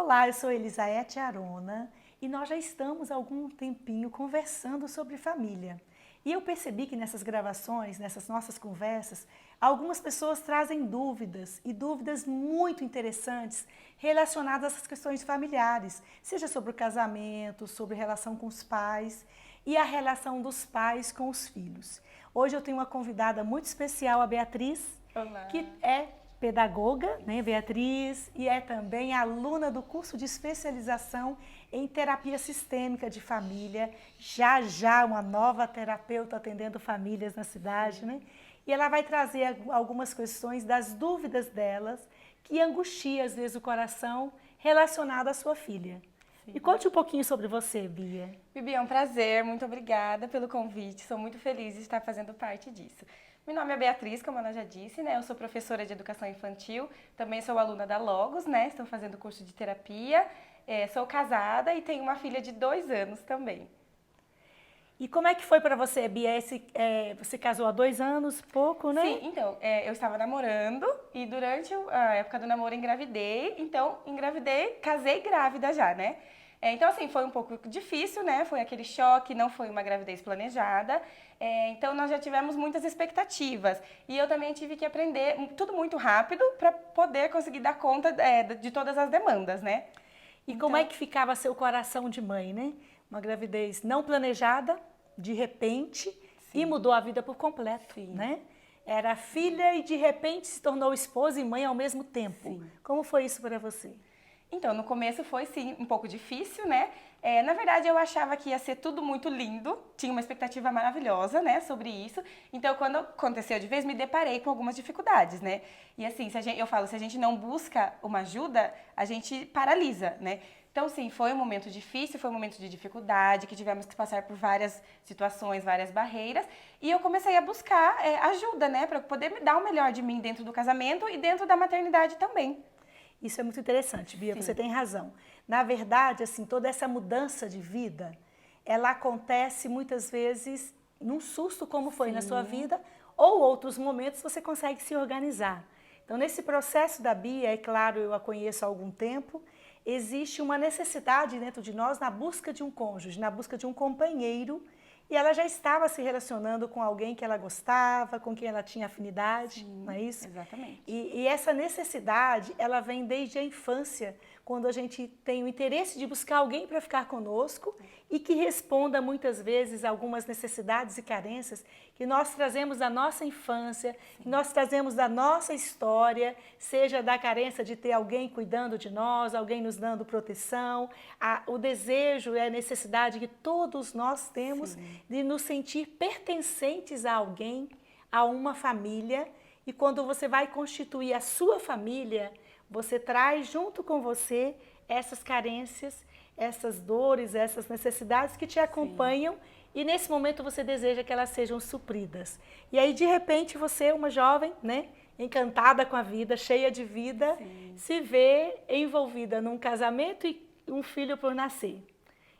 Olá, eu sou Elisaete Arona e nós já estamos há algum tempinho conversando sobre família. E eu percebi que nessas gravações, nessas nossas conversas, algumas pessoas trazem dúvidas e dúvidas muito interessantes relacionadas às questões familiares, seja sobre o casamento, sobre relação com os pais e a relação dos pais com os filhos. Hoje eu tenho uma convidada muito especial, a Beatriz, Olá. que é pedagoga, né, Beatriz, e é também aluna do curso de especialização em terapia sistêmica de família, já uma nova terapeuta atendendo famílias na cidade, né? E ela vai trazer algumas questões das dúvidas delas, que angustia às vezes o coração relacionado à sua filha. E conte um pouquinho sobre você, Bia. Bibi, é um prazer, muito obrigada pelo convite, sou muito feliz de estar fazendo parte disso. Meu nome é Beatriz, como ela já disse, né? Eu sou professora de educação infantil, também sou aluna da Logos, né? Estou fazendo curso de terapia, sou casada e tenho uma filha de 2 anos também. E como é que foi para você, Bia? Você casou há 2 anos, pouco, né? Sim, então, eu estava namorando e durante a época do namoro engravidei, então engravidei, casei grávida já, né? Então, assim, foi um pouco difícil, né? Foi aquele choque, não foi uma gravidez planejada. Então, nós já tivemos muitas expectativas. E eu também tive que aprender tudo muito rápido para poder conseguir dar conta, de todas as demandas, né? E como é Então, que ficava seu coração de mãe, né? Uma gravidez não planejada, de repente, e sim, mudou a vida por completo, sim. né? Era filha e de repente se tornou esposa e mãe ao mesmo tempo. Sim. Como foi isso para você? Então, no começo foi sim um pouco difícil, né? Na verdade, eu achava que ia ser tudo muito lindo, tinha uma expectativa maravilhosa, né, sobre isso. Então, quando aconteceu de vez, me deparei com algumas dificuldades, né? E assim, eu falo, se a gente não busca uma ajuda, a gente paralisa, né? Então, sim, foi um momento difícil, foi um momento de dificuldade, que tivemos que passar por várias situações, várias barreiras. E eu comecei a buscar ajuda, né, para poder me dar o melhor de mim dentro do casamento e dentro da maternidade também. Isso é muito interessante, Bia, você Sim, tem razão. Na verdade, assim, toda essa mudança de vida, ela acontece muitas vezes num susto como foi na sua sim, vida, ou outros momentos você consegue se organizar. Então, nesse processo da Bia, é claro, eu a conheço há algum tempo, existe uma necessidade dentro de nós na busca de um cônjuge, na busca de um companheiro, e ela já estava se relacionando com alguém que ela gostava, com quem ela tinha afinidade, não sim, é isso? exatamente. E essa necessidade, ela vem desde a infância, quando a gente tem o interesse de buscar alguém para ficar conosco e que responda muitas vezes a algumas necessidades e carências que nós trazemos da nossa infância, que nós trazemos da nossa história, seja da carência de ter alguém cuidando de nós, alguém nos dando proteção, o desejo e a necessidade que todos nós temos Sim, de nos sentir pertencentes a alguém, a uma família. E quando você vai constituir a sua família, você traz junto com você essas carências, essas dores, essas necessidades que te sim, acompanham e nesse momento você deseja que elas sejam supridas. E aí de repente você, uma jovem, né, encantada com a vida, cheia de vida, sim, se vê envolvida num casamento e um filho por nascer.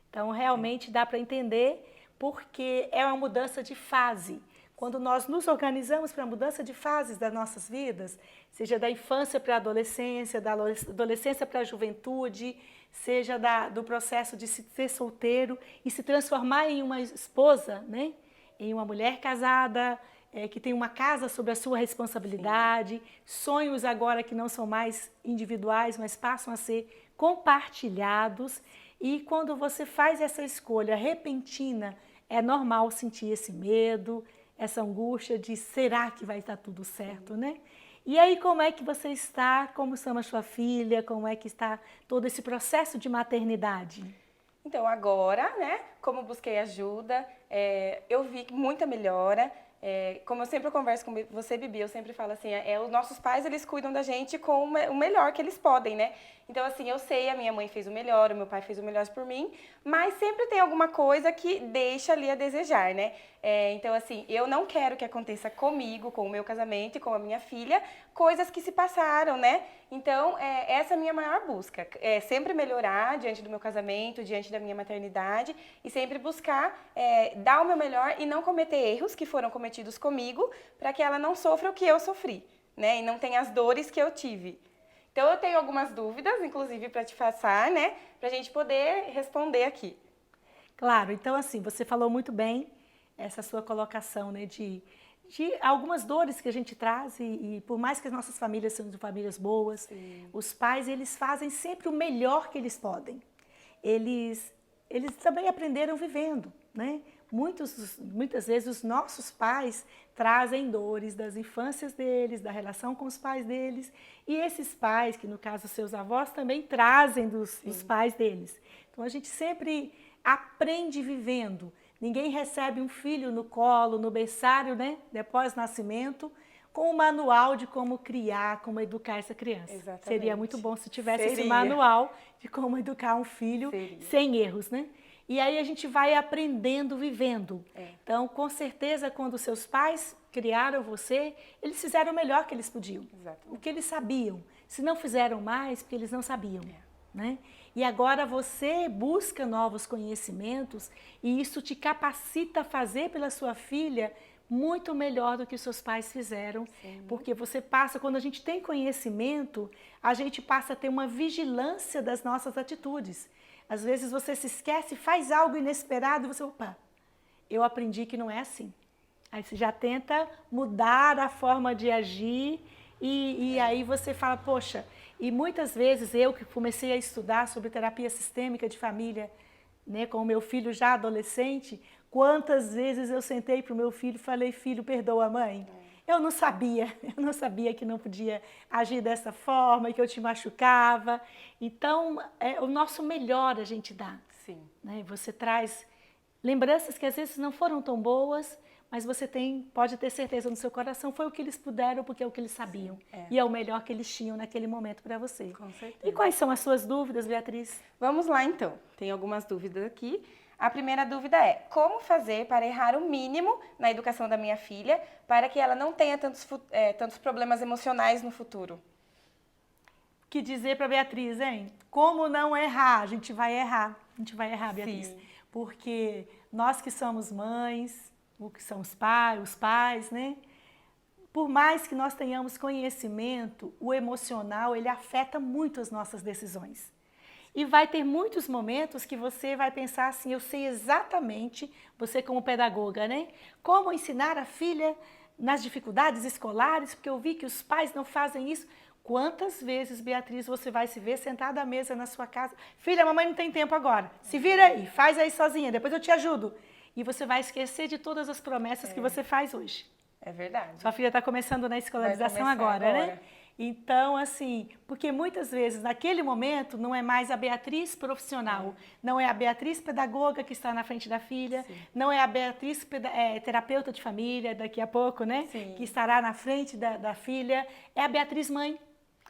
Então, é, realmente dá para entender porque é uma mudança de fase. Quando nós nos organizamos para a mudança de fases das nossas vidas, seja da infância para a adolescência, da adolescência para a juventude, seja do processo de se ser solteiro e se transformar em uma esposa, né? Em uma mulher casada, que tem uma casa sob a sua sim, responsabilidade, sonhos agora que não são mais individuais, mas passam a ser compartilhados. E quando você faz essa escolha repentina, é normal sentir esse medo, essa angústia de será que vai estar tudo certo, sim. né? E aí, como é que você está? Como chama sua filha? Como é que está todo esse processo de maternidade? Então, agora, né, como busquei ajuda, eu vi muita melhora. Como eu sempre converso com você, Bibi, eu sempre falo assim, os nossos pais, eles cuidam da gente com o melhor que eles podem, né? Então, assim, eu sei, a minha mãe fez o melhor, o meu pai fez o melhor por mim, mas sempre tem alguma coisa que deixa ali a desejar, né? Então, assim, eu não quero que aconteça comigo, com o meu casamento e com a minha filha, coisas que se passaram, né? Então, essa é a minha maior busca. É sempre melhorar diante do meu casamento, diante da minha maternidade e sempre buscar dar o meu melhor e não cometer erros que foram cometidos comigo para que ela não sofra o que eu sofri, né? E não tenha as dores que eu tive. Então, eu tenho algumas dúvidas, inclusive, para te passar, né? Para a gente poder responder aqui. Claro, então assim, você falou muito bem essa sua colocação, né, de algumas dores que a gente traz e por mais que as nossas famílias sejam famílias boas, os pais, eles fazem sempre o melhor que eles podem. Eles também aprenderam vivendo, né? Muitas vezes os nossos pais trazem dores das infâncias deles, da relação com os pais deles, e esses pais, que no caso seus avós, também trazem dos pais deles. Então a gente sempre aprende vivendo. Ninguém recebe um filho no colo, no berçário, né, depois do nascimento, com um manual de como criar, como educar essa criança. Exatamente. Seria muito bom se tivesse esse manual de como educar um filho sem erros, né? E aí a gente vai aprendendo vivendo. Então, com certeza, quando seus pais criaram você, eles fizeram o melhor que eles podiam. O que eles sabiam. Se não fizeram mais, porque eles não sabiam. Né? E agora você busca novos conhecimentos e isso te capacita a fazer pela sua filha muito melhor do que os seus pais fizeram. Porque você passa, quando a gente tem conhecimento, a gente passa a ter uma vigilância das nossas atitudes. Às vezes você se esquece, faz algo inesperado e você, opa, eu aprendi que não é assim. Aí você já tenta mudar a forma de agir e aí você fala, poxa, e muitas vezes eu que comecei a estudar sobre terapia sistêmica de família, né, com o meu filho já adolescente, quantas vezes eu sentei para o meu filho e falei, filho, perdoa a mãe. Eu não sabia que não podia agir dessa forma, que eu te machucava. Então, o nosso melhor a gente dá. Né? Você traz lembranças que às vezes não foram tão boas, mas você pode ter certeza no seu coração, foi o que eles puderam, porque é o que eles sabiam. E é o melhor que eles tinham naquele momento para você. Com certeza. E quais são as suas dúvidas, Beatriz? Vamos lá, então. Tem algumas dúvidas aqui. A primeira dúvida é, como fazer para errar o mínimo na educação da minha filha, para que ela não tenha tantos problemas emocionais no futuro? O que dizer para Beatriz, hein? Como não errar? A gente vai errar, Beatriz. Porque nós que somos mães, o que são os pais, né? Por mais que nós tenhamos conhecimento, o emocional, ele afeta muito as nossas decisões. E vai ter muitos momentos que você vai pensar assim, eu sei exatamente, você como pedagoga, né? Como ensinar a filha nas dificuldades escolares, porque eu vi que os pais não fazem isso. Quantas vezes, Beatriz, você vai se ver sentada à mesa na sua casa? Filha, a mamãe não tem tempo agora. Se vira aí, faz aí sozinha, depois eu te ajudo. E você vai esquecer de todas as promessas que você faz hoje. É verdade. Sua filha está começando na escolarização agora, né? Então, assim, porque muitas vezes, naquele momento, não é mais a Beatriz profissional, não é a Beatriz pedagoga que está na frente da filha, não é a Beatriz terapeuta de família, daqui a pouco, né? Que estará na frente da filha, é a Beatriz mãe.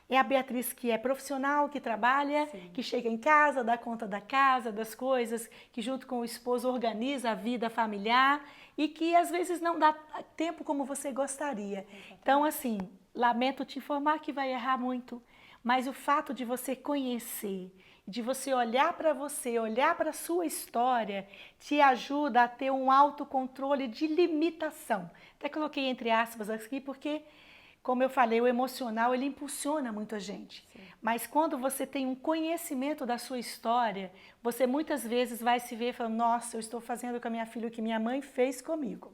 É a Beatriz que é profissional, que trabalha, que chega em casa, dá conta da casa, das coisas, que junto com o esposo organiza a vida familiar e que às vezes não dá tempo como você gostaria. Então, assim, lamento te informar que vai errar muito, mas o fato de você conhecer, de você olhar para você, olhar para a sua história, te ajuda a ter um autocontrole de limitação. Até coloquei entre aspas aqui porque, como eu falei, o emocional, ele impulsiona muito a gente. Mas quando você tem um conhecimento da sua história, você muitas vezes vai se ver falando, nossa, eu estou fazendo com a minha filha o que minha mãe fez comigo.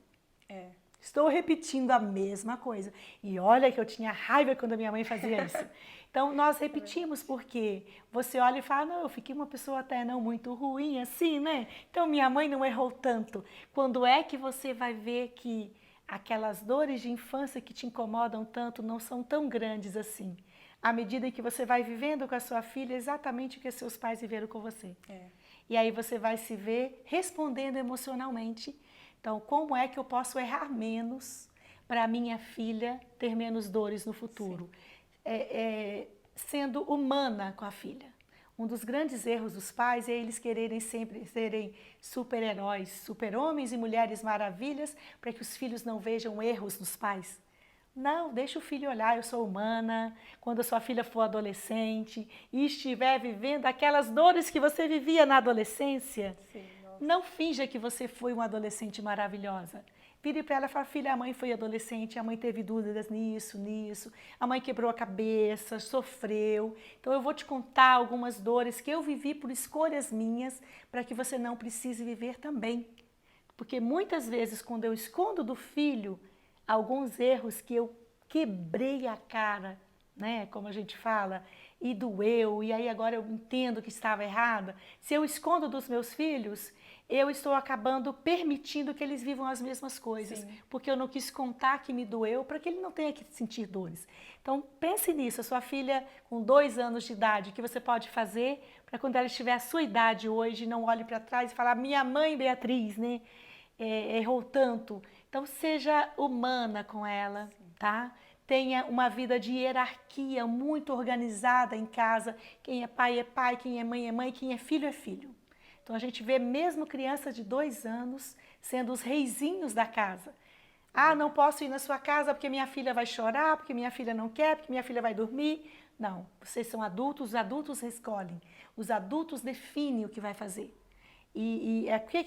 Estou repetindo a mesma coisa. E olha que eu tinha raiva quando a minha mãe fazia isso. Então, nós repetimos porque você olha e fala, não, eu fiquei uma pessoa até não muito ruim assim, né? Então, minha mãe não errou tanto. Quando é que você vai ver que aquelas dores de infância que te incomodam tanto não são tão grandes assim? À medida que você vai vivendo com a sua filha exatamente o que seus pais viveram com você. E aí você vai se ver respondendo emocionalmente. Então, como é que eu posso errar menos para a minha filha ter menos dores no futuro? Sendo humana com a filha. Um dos grandes erros dos pais é eles quererem sempre serem super-heróis, super-homens e mulheres maravilhas, para que os filhos não vejam erros dos pais. Não, deixa o filho olhar, eu sou humana. Quando a sua filha for adolescente e estiver vivendo aquelas dores que você vivia na adolescência, não finja que você foi uma adolescente maravilhosa. vire para ela e fale, filha, a mãe foi adolescente, a mãe teve dúvidas nisso, a mãe quebrou a cabeça, sofreu. Então eu vou te contar algumas dores que eu vivi por escolhas minhas, para que você não precise viver também. Porque muitas vezes, quando eu escondo do filho alguns erros que eu quebrei a cara, né, como a gente fala, e doeu, e aí agora eu entendo que estava errada, se eu escondo dos meus filhos, eu estou acabando permitindo que eles vivam as mesmas coisas, Sim. porque eu não quis contar que me doeu para que ele não tenha que sentir dores. Então pense nisso, a sua filha com 2 anos de idade, o que você pode fazer para quando ela estiver a sua idade hoje, não olhe para trás e falar, minha mãe Beatriz, né, errou tanto. Então seja humana com ela, tá? Tenha uma vida de hierarquia muito organizada em casa. Quem é pai, quem é mãe, quem é filho é filho. Então a gente vê mesmo crianças de 2 anos sendo os reizinhos da casa. Ah, não posso ir na sua casa porque minha filha vai chorar, porque minha filha não quer, porque minha filha vai dormir. Não, vocês são adultos, os adultos escolhem. Os adultos definem o que vai fazer. E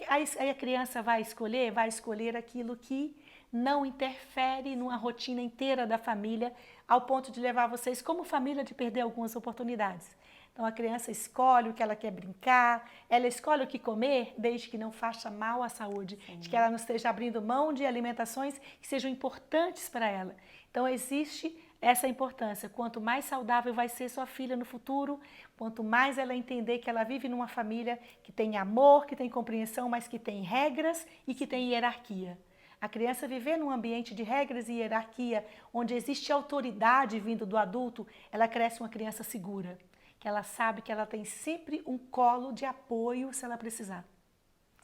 aí a criança vai escolher aquilo que não interfere numa rotina inteira da família, ao ponto de levar vocês, como família, de perder algumas oportunidades. Então, a criança escolhe o que ela quer brincar, ela escolhe o que comer, desde que não faça mal à saúde, de que ela não esteja abrindo mão de alimentações que sejam importantes para ela. Então, existe essa importância. Quanto mais saudável vai ser sua filha no futuro, quanto mais ela entender que ela vive numa família que tem amor, que tem compreensão, mas que tem regras e que tem hierarquia. A criança viver num ambiente de regras e hierarquia, onde existe autoridade vindo do adulto, ela cresce uma criança segura, que ela sabe que ela tem sempre um colo de apoio se ela precisar.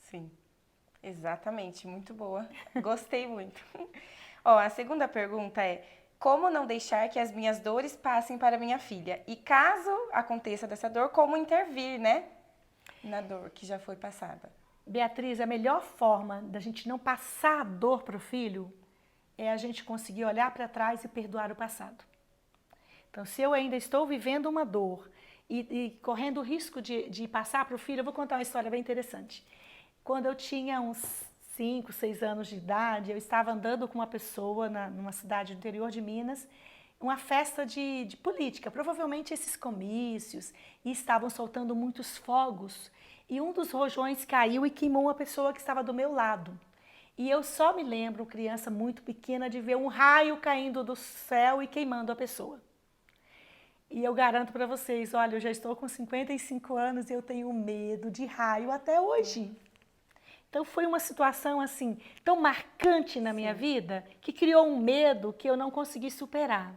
Sim, exatamente, muito boa. Gostei muito. Ó, a segunda pergunta é, como não deixar que as minhas dores passem para minha filha? E caso aconteça dessa dor, como intervir, né, na dor que já foi passada? Beatriz, a melhor forma da gente não passar a dor para o filho é a gente conseguir olhar para trás e perdoar o passado. Então, se eu ainda estou vivendo uma dor e correndo o risco de passar para o filho, eu vou contar uma história bem interessante. Quando eu tinha uns 5, 6 anos de idade, eu estava andando com uma pessoa numa cidade do interior de Minas, uma festa de política, provavelmente esses comícios, e estavam soltando muitos fogos, e um dos rojões caiu e queimou uma pessoa que estava do meu lado. E eu só me lembro, criança muito pequena, de ver um raio caindo do céu e queimando a pessoa. E eu garanto para vocês, olha, eu já estou com 55 anos e eu tenho medo de raio até hoje. Então foi uma situação assim, tão marcante na minha vida, que criou um medo que eu não consegui superar.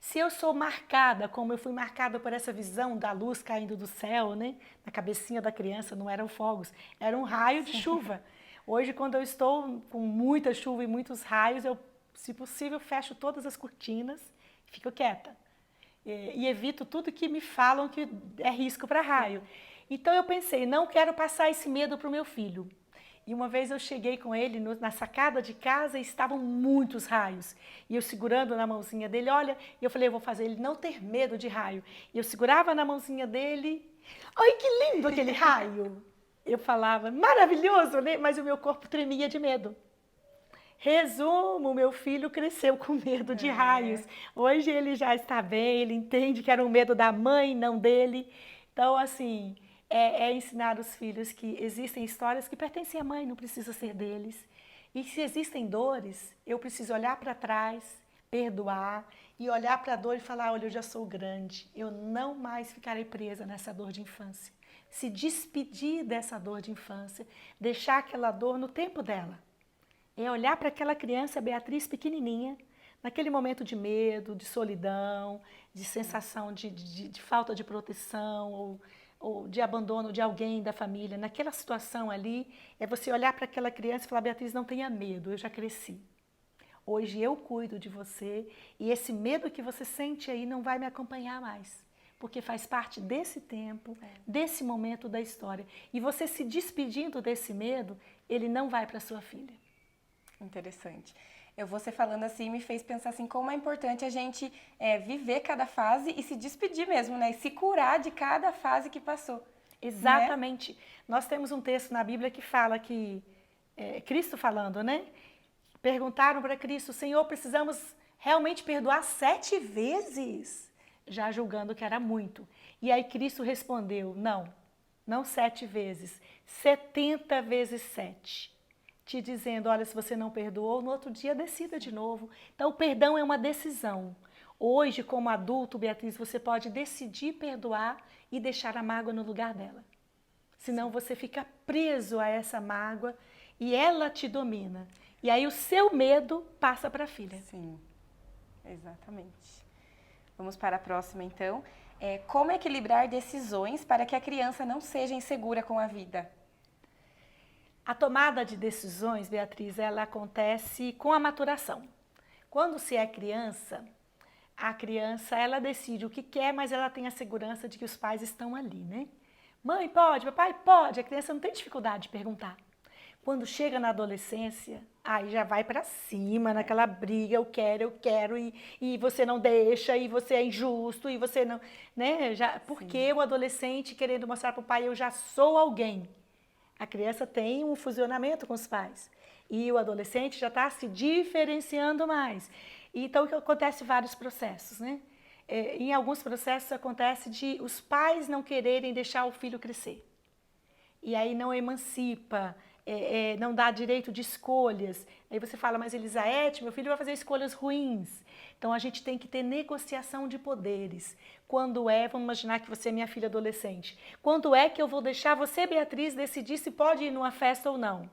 Se eu sou marcada, como eu fui marcada por essa visão da luz caindo do céu, né? Na cabecinha da criança, não eram fogos, era um raio de chuva. Hoje, quando eu estou com muita chuva e muitos raios, eu, se possível, fecho todas as cortinas e fico quieta. E evito tudo que me falam que é risco para raio. Então eu pensei, não quero passar esse medo para o meu filho. E uma vez eu cheguei com ele na sacada de casa e estavam muitos raios. E eu segurando na mãozinha dele, olha, e eu falei, eu vou fazer ele não ter medo de raio. E eu segurava na mãozinha dele, ai que lindo aquele raio! Eu falava, maravilhoso, né? Mas o meu corpo tremia de medo. Resumo, meu filho cresceu com medo de raios. Hoje ele já está bem, ele entende que era um medo da mãe, não dele. Então, assim, ensinar os filhos que existem histórias que pertencem à mãe, não precisa ser deles. E se existem dores, eu preciso olhar para trás, perdoar e olhar para a dor e falar, olha, eu já sou grande, eu não mais ficarei presa nessa dor de infância. Se despedir dessa dor de infância, deixar aquela dor no tempo dela. É olhar para aquela criança, Beatriz, pequenininha, naquele momento de medo, de solidão, de sensação de falta de proteção ou de abandono de alguém da família. Naquela situação ali, é você olhar para aquela criança e falar, Beatriz, não tenha medo, eu já cresci. Hoje eu cuido de você e esse medo que você sente aí não vai me acompanhar mais. Porque faz parte desse tempo, desse momento da história. E você se despedindo desse medo, ele não vai para sua filha. Interessante. Você falando assim me fez pensar assim como é importante a gente viver cada fase e se despedir mesmo, né? E se curar de cada fase que passou. Exatamente. Né? Nós temos um texto na Bíblia que fala que, Cristo falando, né? Perguntaram para Cristo, Senhor, precisamos realmente perdoar 7 vezes? Já julgando que era muito. E aí Cristo respondeu, não 7 vezes, 70 vezes 7. Te dizendo, olha, se você não perdoou, no outro dia decida de novo. Então, o perdão é uma decisão. Hoje, como adulto, Beatriz, você pode decidir perdoar e deixar a mágoa no lugar dela. Senão você fica preso a essa mágoa e ela te domina. E aí o seu medo passa para a filha. Sim, exatamente. Vamos para a próxima, então. Como equilibrar decisões para que a criança não seja insegura com a vida? A tomada de decisões, Beatriz, ela acontece com a maturação. Quando se é criança, a criança, ela decide o que quer, mas ela tem a segurança de que os pais estão ali, né? Mãe, pode? Papai, pode. A criança não tem dificuldade de perguntar. Quando chega na adolescência, aí já vai para cima, naquela briga, eu quero, e você não deixa, e você é injusto, e você não, né? Porque o adolescente querendo mostrar para o pai, eu já sou alguém. A criança tem um fusionamento com os pais. E o adolescente já está se diferenciando mais. Então, o que acontece vários processos, né? Em alguns processos acontece de os pais não quererem deixar o filho crescer. E aí não emancipa, não dá direito de escolhas. Aí você fala, mas Elisaete, meu filho vai fazer escolhas ruins. Então a gente tem que ter negociação de poderes. Quando vamos imaginar que você é minha filha adolescente, quando é que eu vou deixar você, Beatriz, decidir se pode ir numa festa ou não?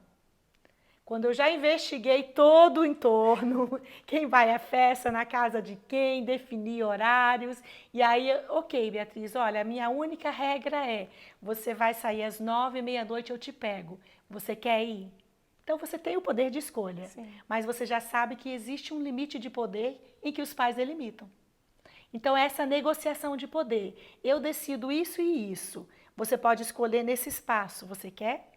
Quando eu já investiguei todo o entorno, quem vai à festa, na casa de quem, definir horários. E aí, ok, Beatriz, olha, a minha única regra é, você vai sair às 9h, meia-noite, eu te pego. Você quer ir? Então você tem o poder de escolha, Sim. Mas você já sabe que existe um limite de poder em que os pais delimitam. Então essa negociação de poder, eu decido isso e isso. Você pode escolher nesse espaço, você quer?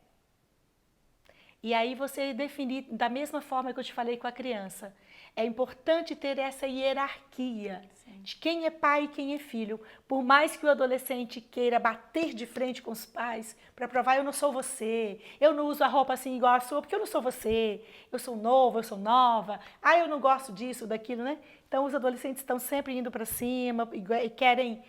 E aí você definir da mesma forma que eu te falei com a criança. É importante ter essa hierarquia de quem é pai e quem é filho. Por mais que o adolescente queira bater de frente com os pais para provar, eu não sou você, eu não uso a roupa assim igual a sua, porque eu não sou você, eu sou novo, eu sou nova, eu não gosto disso, daquilo, né? Então os adolescentes estão sempre indo para cima e querem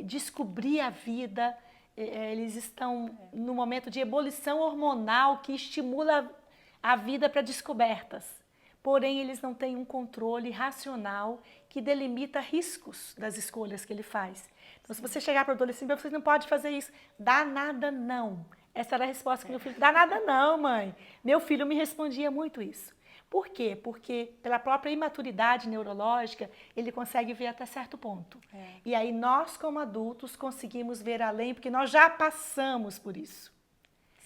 descobrir a vida. Eles estão no momento de ebulição hormonal que estimula a vida para descobertas. Porém, eles não têm um controle racional que delimita riscos das escolhas que ele faz. Então, se você chegar para o adolescente, você não pode fazer isso. Dá nada não. Essa era a resposta que meu filho... Dá nada não, mãe. Meu filho me respondia muito isso. Por quê? Porque pela própria imaturidade neurológica, ele consegue ver até certo ponto. E aí nós, como adultos, conseguimos ver além, porque nós já passamos por isso.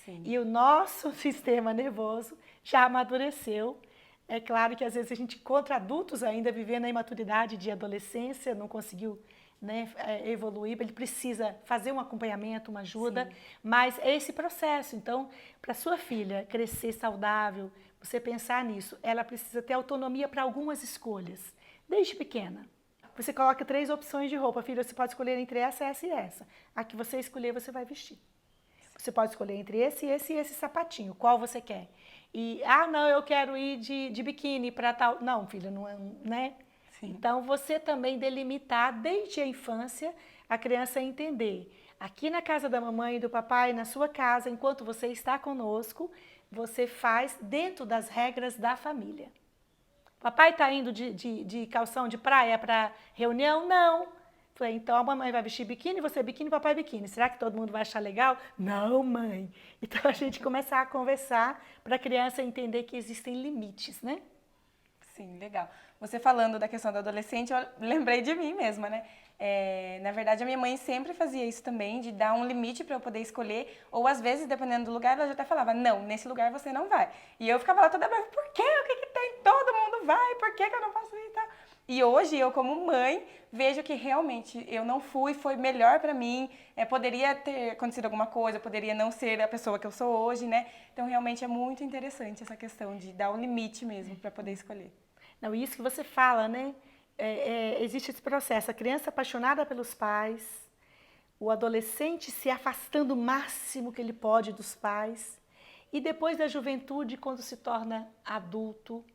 Sim. E o nosso sistema nervoso já amadureceu. É claro que às vezes a gente encontra adultos ainda vivendo a imaturidade de adolescência, não conseguiu, né, evoluir, ele precisa fazer um acompanhamento, uma ajuda, sim, mas é esse processo. Então, para sua filha crescer saudável, você pensar nisso, ela precisa ter autonomia para algumas escolhas, desde pequena. Você coloca 3 opções de roupa, filha, você pode escolher entre essa e essa. A que você escolher, você vai vestir. Você pode escolher entre esse e esse sapatinho, qual você quer. E, não, eu quero ir de biquíni para tal... Não, filha, não é, né? Sim. Então, você também delimitar desde a infância a criança entender. Aqui na casa da mamãe e do papai, na sua casa, enquanto você está conosco, você faz dentro das regras da família. Papai está indo de calção de praia para reunião? Não. Falei, então a mamãe vai vestir biquíni, você biquíni, papai biquíni. Será que todo mundo vai achar legal? Não, mãe. Então a gente começa a conversar para a criança entender que existem limites, né? Sim, legal. Você falando da questão do adolescente, eu lembrei de mim mesma, né? Na verdade, a minha mãe sempre fazia isso também, de dar um limite para eu poder escolher, ou às vezes, dependendo do lugar, ela já até falava, não, nesse lugar você não vai. E eu ficava lá toda brava, por quê? O que que tem? Todo mundo vai, por que que eu não posso ir e tal? E hoje, eu como mãe, vejo que realmente eu não fui, foi melhor para mim, poderia ter acontecido alguma coisa, poderia não ser a pessoa que eu sou hoje, né? Então, realmente é muito interessante essa questão de dar um limite mesmo para poder escolher. Não, isso que você fala, né? Existe esse processo, a criança apaixonada pelos pais, o adolescente se afastando o máximo que ele pode dos pais, e depois da juventude, quando se torna adulto,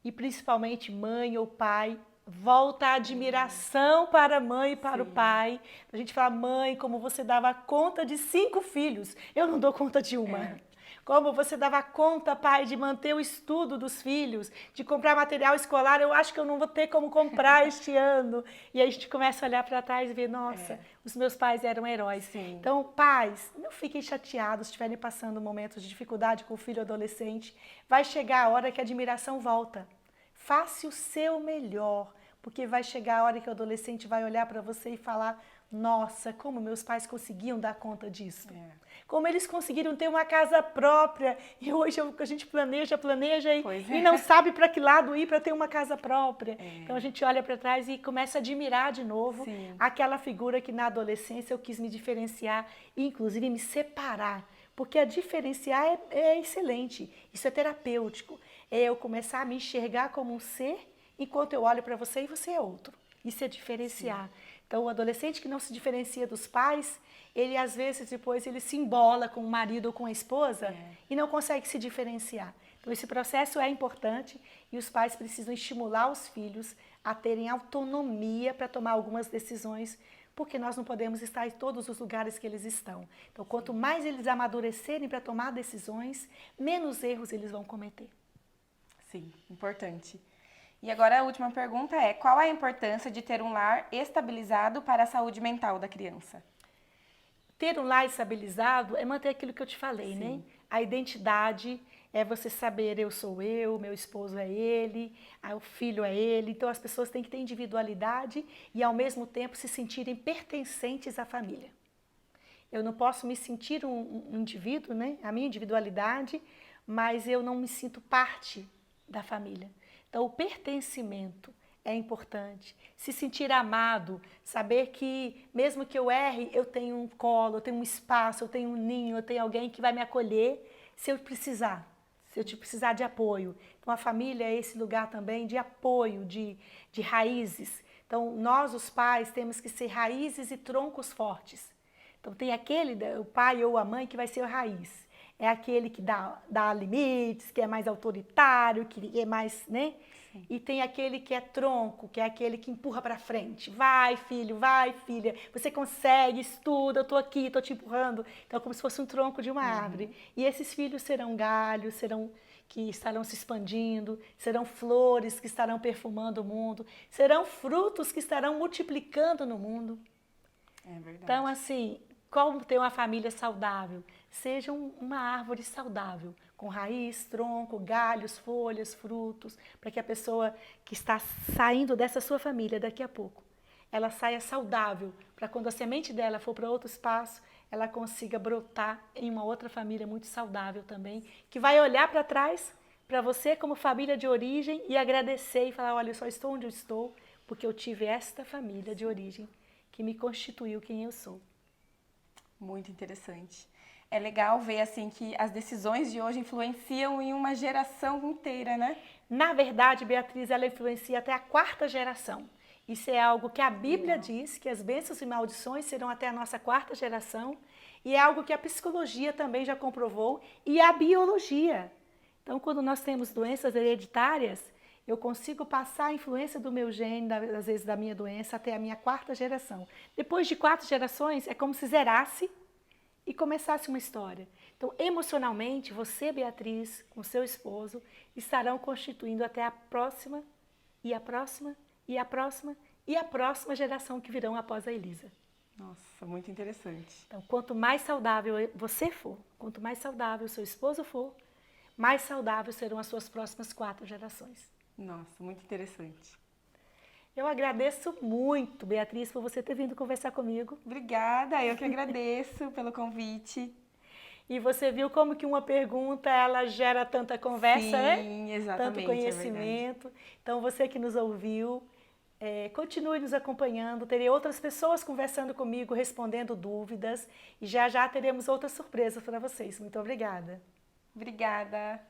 e principalmente mãe ou pai, volta a admiração para a mãe e para o pai. A gente fala, mãe, como você dava conta de 5 filhos, eu não dou conta de uma. Como você dava conta, pai, de manter o estudo dos filhos, de comprar material escolar, eu acho que eu não vou ter como comprar este ano. E aí a gente começa a olhar para trás e ver, nossa, os meus pais eram heróis. Sim. Então, pais, não fiquem chateados se estiverem passando momentos de dificuldade com o filho adolescente. Vai chegar a hora que a admiração volta. Faça o seu melhor, porque vai chegar a hora que o adolescente vai olhar para você e falar, nossa, como meus pais conseguiam dar conta disso. Como eles conseguiram ter uma casa própria. E hoje a gente planeja e não sabe para que lado ir para ter uma casa própria. Então a gente olha para trás e começa a admirar de novo aquela figura que na adolescência eu quis me diferenciar e inclusive me separar. Porque a diferenciar é excelente, isso é terapêutico. É eu começar a me enxergar como um ser enquanto eu olho para você e você é outro. Isso é diferenciar. Então, o adolescente que não se diferencia dos pais, ele às vezes depois ele se embola com o marido ou com a esposa e não consegue se diferenciar. Então, esse processo é importante e os pais precisam estimular os filhos a terem autonomia para tomar algumas decisões, porque nós não podemos estar em todos os lugares que eles estão. Então, quanto mais eles amadurecerem para tomar decisões, menos erros eles vão cometer. Sim, importante. E agora a última pergunta é, qual a importância de ter um lar estabilizado para a saúde mental da criança? Ter um lar estabilizado é manter aquilo que eu te falei, né? A identidade é você saber, eu sou eu, meu esposo é ele, o filho é ele. Então as pessoas têm que ter individualidade e ao mesmo tempo se sentirem pertencentes à família. Eu não posso me sentir um indivíduo, né? A minha individualidade, mas eu não me sinto parte da família. Então, o pertencimento é importante. Se sentir amado, saber que mesmo que eu erre, eu tenho um colo, eu tenho um espaço, eu tenho um ninho, eu tenho alguém que vai me acolher se eu precisar, se eu precisar de apoio. Então, a família é esse lugar também de apoio, de raízes. Então, nós, os pais, temos que ser raízes e troncos fortes. Então, tem aquele, o pai ou a mãe, que vai ser a raiz. É aquele que dá limites, que é mais autoritário, que é mais, né? E tem aquele que é tronco, que é aquele que empurra para frente. Vai, filho, vai, filha. Você consegue, estuda, eu tô aqui, tô te empurrando. Então, é como se fosse um tronco de uma árvore. E esses filhos serão galhos, que estarão se expandindo, serão flores que estarão perfumando o mundo, serão frutos que estarão multiplicando no mundo. É verdade. Então, assim, como ter uma família saudável? Seja uma árvore saudável, com raiz, tronco, galhos, folhas, frutos, para que a pessoa que está saindo dessa sua família daqui a pouco, ela saia saudável, para quando a semente dela for para outro espaço, ela consiga brotar em uma outra família muito saudável também, que vai olhar para trás, para você como família de origem e agradecer e falar, olha, eu só estou onde eu estou, porque eu tive esta família de origem que me constituiu quem eu sou. Muito interessante. É legal ver assim que as decisões de hoje influenciam em uma geração inteira, né? Na verdade, Beatriz, ela influencia até a 4ª geração. Isso é algo que a Bíblia diz, que as bênçãos e maldições serão até a nossa 4ª geração, e é algo que a psicologia também já comprovou, e a biologia. Então, quando nós temos doenças hereditárias, eu consigo passar a influência do meu gene, às vezes da minha doença, até a minha 4ª geração. Depois de 4 gerações, é como se zerasse e começasse uma história. Então, emocionalmente, você, Beatriz, com seu esposo, estarão constituindo até a próxima, e a próxima, e a próxima, e a próxima geração que virão após a Elisa. Nossa, muito interessante. Então, quanto mais saudável você for, quanto mais saudável seu esposo for, mais saudável serão as suas próximas 4 gerações. Nossa, muito interessante. Eu agradeço muito, Beatriz, por você ter vindo conversar comigo. Obrigada, eu que agradeço pelo convite. E você viu como que uma pergunta, ela gera tanta conversa, né? Sim, exatamente, tanto conhecimento. Então, você que nos ouviu, continue nos acompanhando. Terei outras pessoas conversando comigo, respondendo dúvidas. E já já teremos outras surpresas para vocês. Muito obrigada. Obrigada.